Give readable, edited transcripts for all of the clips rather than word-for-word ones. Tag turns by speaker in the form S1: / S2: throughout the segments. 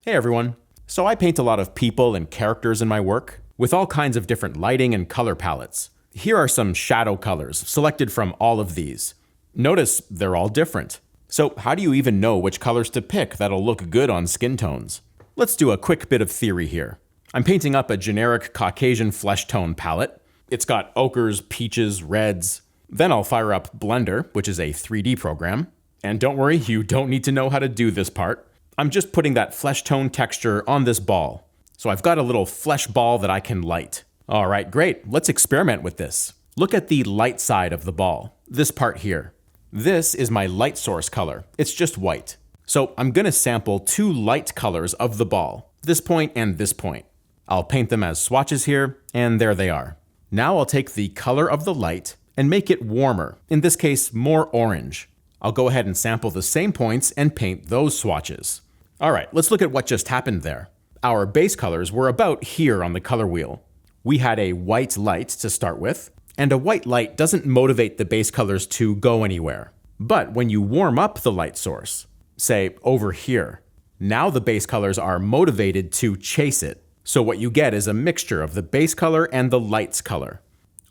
S1: Hey everyone. So I paint a lot of people and characters in my work, with all kinds of different lighting and color palettes. Here are some shadow colors, selected from all of these. Notice they're all different. So how do you even know which colors to pick that'll look good on skin tones? Let's do a quick bit of theory here. I'm painting up a generic Caucasian flesh tone palette. It's got ochres, peaches, reds. Then I'll fire up Blender, which is a 3D program. And don't worry, you don't need to know how to do this part. I'm just putting that flesh tone texture on this ball. So I've got a little flesh ball that I can light. All right, great. Let's experiment with this. Look at the light side of the ball, this part here. This is my light source color. It's just white. So I'm gonna sample two light colors of the ball, this point and this point. I'll paint them as swatches here, and there they are. Now I'll take the color of the light and make it warmer, in this case, more orange. I'll go ahead and sample the same points and paint those swatches. All right, let's look at what just happened there. Our base colors were about here on the color wheel. We had a white light to start with, and a white light doesn't motivate the base colors to go anywhere. But when you warm up the light source, say over here, now the base colors are motivated to chase it. So what you get is a mixture of the base color and the light's color.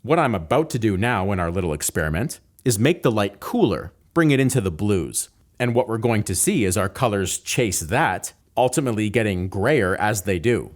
S1: What I'm about to do now in our little experiment is make the light cooler, bring it into the blues. And what we're going to see is our colors chase that, ultimately getting grayer as they do.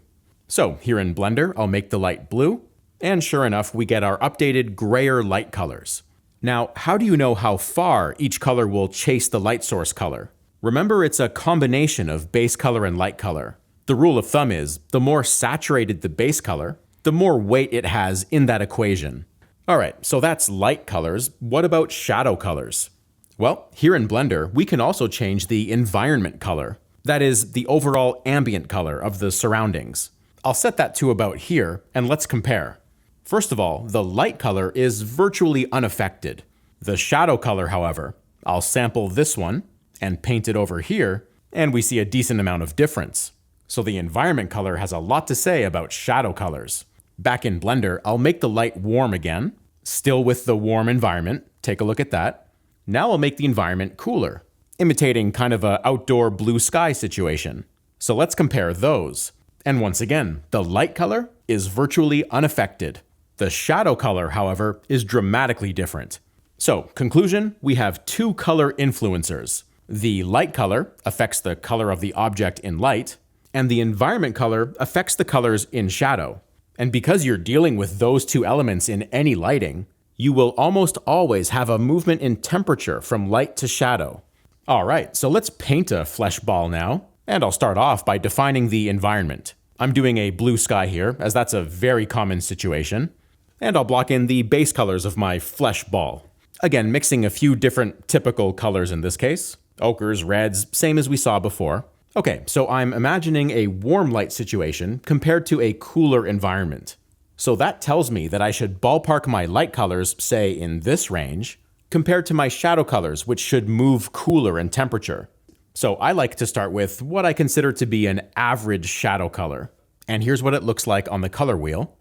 S1: So here in Blender, I'll make the light blue, and sure enough, we get our updated grayer light colors. Now, how do you know how far each color will chase the light source color? Remember, it's a combination of base color and light color. The rule of thumb is, the more saturated the base color, the more weight it has in that equation. All right, so that's light colors. What about shadow colors? Well, here in Blender, we can also change the environment color. That is, the overall ambient color of the surroundings. I'll set that to about here, and let's compare. First of all, the light color is virtually unaffected. The shadow color, however, I'll sample this one and paint it over here, and we see a decent amount of difference. So the environment color has a lot to say about shadow colors. Back in Blender, I'll make the light warm again, still with the warm environment. Take a look at that. Now I'll make the environment cooler, imitating kind of an outdoor blue sky situation. So let's compare those. And once again, the light color is virtually unaffected. The shadow color, however, is dramatically different. So, conclusion, we have two color influencers. The light color affects the color of the object in light, and the environment color affects the colors in shadow. And because you're dealing with those two elements in any lighting, you will almost always have a movement in temperature from light to shadow. All right, so let's paint a flesh ball now, and I'll start off by defining the environment. I'm doing a blue sky here, as that's a very common situation, and I'll block in the base colors of my flesh ball. Again, mixing a few different typical colors in this case. Ochres, reds, same as we saw before. Okay, so I'm imagining a warm light situation compared to a cooler environment. So that tells me that I should ballpark my light colors, say in this range, compared to my shadow colors, which should move cooler in temperature. So I like to start with what I consider to be an average shadow color. And here's what it looks like on the color wheel.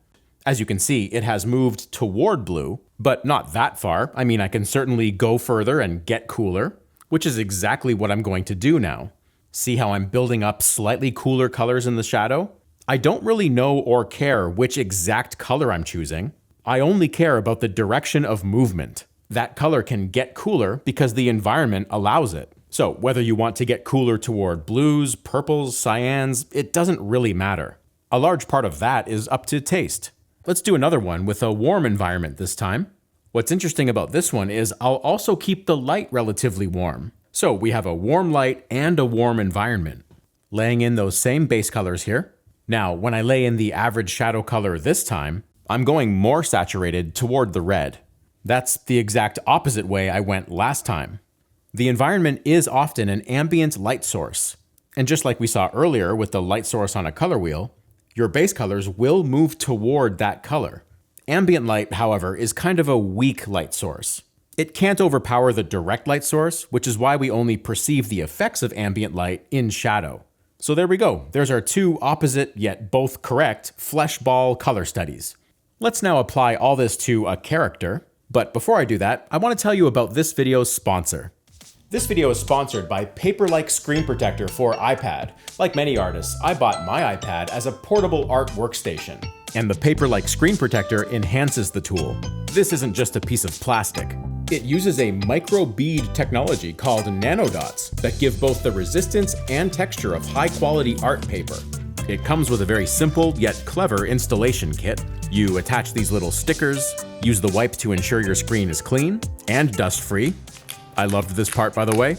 S1: As you can see, it has moved toward blue, but not that far. I mean, I can certainly go further and get cooler, which is exactly what I'm going to do now. See how I'm building up slightly cooler colors in the shadow? I don't really know or care which exact color I'm choosing. I only care about the direction of movement. That color can get cooler because the environment allows it. So whether you want to get cooler toward blues, purples, cyans, it doesn't really matter. A large part of that is up to taste. Let's do another one with a warm environment this time. What's interesting about this one is I'll also keep the light relatively warm. So we have a warm light and a warm environment. Laying in those same base colors here. Now, when I lay in the average shadow color this time, I'm going more saturated toward the red. That's the exact opposite way I went last time. The environment is often an ambient light source. And just like we saw earlier with the light source on a color wheel, your base colors will move toward that color. Ambient light, however, is kind of a weak light source. It can't overpower the direct light source, which is why we only perceive the effects of ambient light in shadow. So there we go. There's our two opposite yet both correct flesh ball color studies. Let's now apply all this to a character. But before I do that, I want to tell you about this video's sponsor. This video is sponsored by Paper-Like Screen Protector for iPad. Like many artists, I bought my iPad as a portable art workstation, and the Paper-Like Screen Protector enhances the tool. This isn't just a piece of plastic. It uses a micro bead technology called nanodots that give both the resistance and texture of high-quality art paper. It comes with a very simple yet clever installation kit. You attach these little stickers, use the wipe to ensure your screen is clean and dust-free. I loved this part, by the way.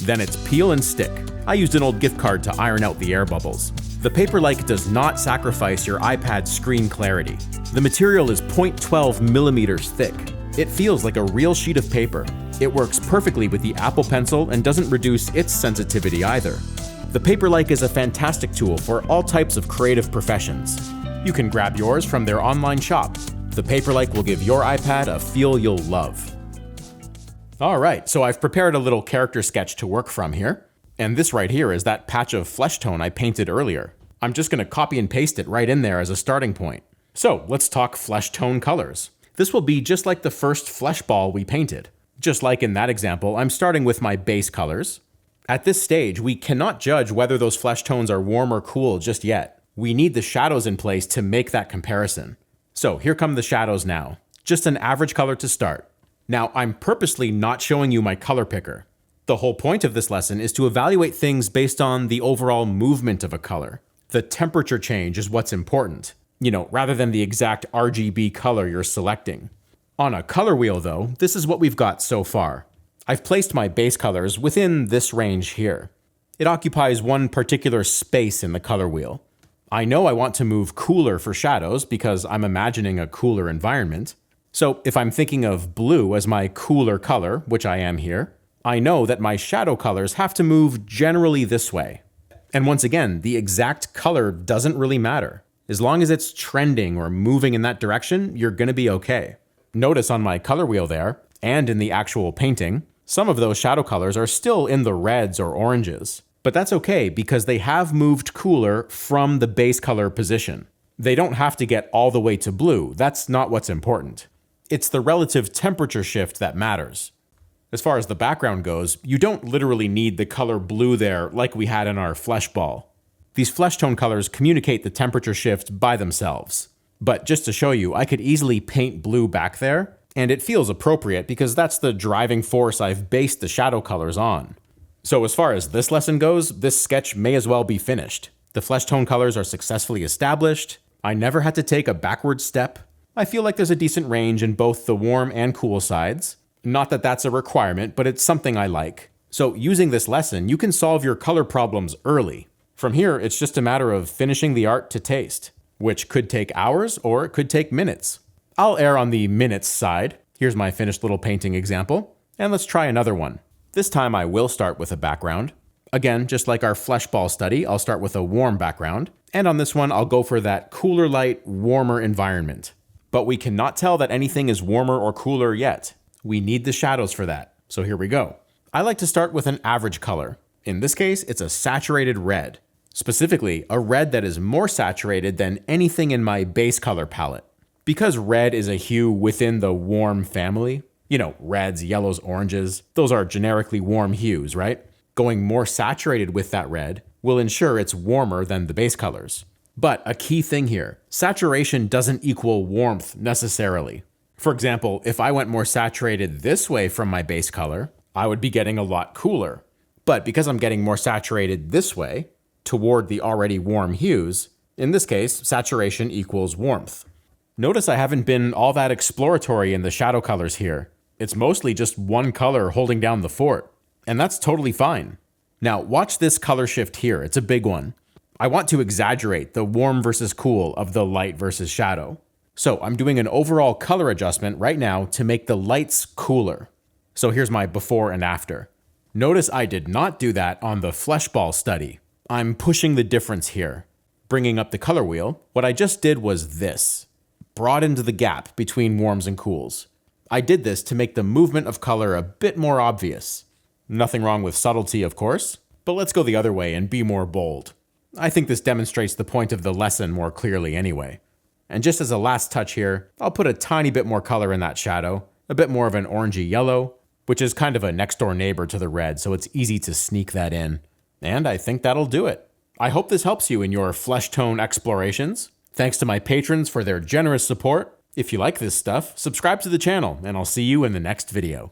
S1: Then it's peel and stick. I used an old gift card to iron out the air bubbles. The Paper-Like does not sacrifice your iPad's screen clarity. The material is 0.12 millimeters thick. It feels like a real sheet of paper. It works perfectly with the Apple Pencil and doesn't reduce its sensitivity either. The Paper-Like is a fantastic tool for all types of creative professions. You can grab yours from their online shop. The Paper-Like will give your iPad a feel you'll love. Alright, so I've prepared a little character sketch to work from here. And this right here is that patch of flesh tone I painted earlier. I'm just going to copy and paste it right in there as a starting point. So let's talk flesh tone colors. This will be just like the first flesh ball we painted. Just like in that example, I'm starting with my base colors. At this stage, we cannot judge whether those flesh tones are warm or cool just yet. We need the shadows in place to make that comparison. So here come the shadows now. Just an average color to start. Now, I'm purposely not showing you my color picker. The whole point of this lesson is to evaluate things based on the overall movement of a color. The temperature change is what's important, rather than the exact RGB color you're selecting. On a color wheel, though, this is what we've got so far. I've placed my base colors within this range here. It occupies one particular space in the color wheel. I know I want to move cooler for shadows because I'm imagining a cooler environment. So if I'm thinking of blue as my cooler color, which I am here, I know that my shadow colors have to move generally this way. And once again, the exact color doesn't really matter. As long as it's trending or moving in that direction, you're going to be okay. Notice on my color wheel there, and in the actual painting, some of those shadow colors are still in the reds or oranges. But that's okay because they have moved cooler from the base color position. They don't have to get all the way to blue. That's not what's important. It's the relative temperature shift that matters. As far as the background goes, you don't literally need the color blue there like we had in our flesh ball. These flesh tone colors communicate the temperature shift by themselves. But just to show you, I could easily paint blue back there, and it feels appropriate because that's the driving force I've based the shadow colors on. So as far as this lesson goes, this sketch may as well be finished. The flesh tone colors are successfully established. I never had to take a backward step. I feel like there's a decent range in both the warm and cool sides. Not that that's a requirement, but it's something I like. So using this lesson, you can solve your color problems early. From here, it's just a matter of finishing the art to taste, which could take hours or it could take minutes. I'll err on the minutes side. Here's my finished little painting example. And let's try another one. This time I will start with a background. Again, just like our flesh ball study, I'll start with a warm background. And on this one, I'll go for that cooler light, warmer environment. But we cannot tell that anything is warmer or cooler yet. We need the shadows for that. So here we go. I like to start with an average color. In this case, it's a saturated red. Specifically, a red that is more saturated than anything in my base color palette. Because red is a hue within the warm family, reds, yellows, oranges, those are generically warm hues, right? Going more saturated with that red will ensure it's warmer than the base colors. But a key thing here, saturation doesn't equal warmth necessarily. For example, if I went more saturated this way from my base color, I would be getting a lot cooler. But because I'm getting more saturated this way, toward the already warm hues, in this case, saturation equals warmth. Notice I haven't been all that exploratory in the shadow colors here. It's mostly just one color holding down the fort, and that's totally fine. Now watch this color shift here, it's a big one. I want to exaggerate the warm versus cool of the light versus shadow. So I'm doing an overall color adjustment right now to make the lights cooler. So here's my before and after. Notice I did not do that on the flesh ball study. I'm pushing the difference here. Bringing up the color wheel, what I just did was this. Broadened the gap between warms and cools. I did this to make the movement of color a bit more obvious. Nothing wrong with subtlety, of course, but let's go the other way and be more bold. I think this demonstrates the point of the lesson more clearly anyway. And just as a last touch here, I'll put a tiny bit more color in that shadow, a bit more of an orangey yellow, which is kind of a next door neighbor to the red, so it's easy to sneak that in. And I think that'll do it. I hope this helps you in your flesh tone explorations. Thanks to my patrons for their generous support. If you like this stuff, subscribe to the channel, and I'll see you in the next video.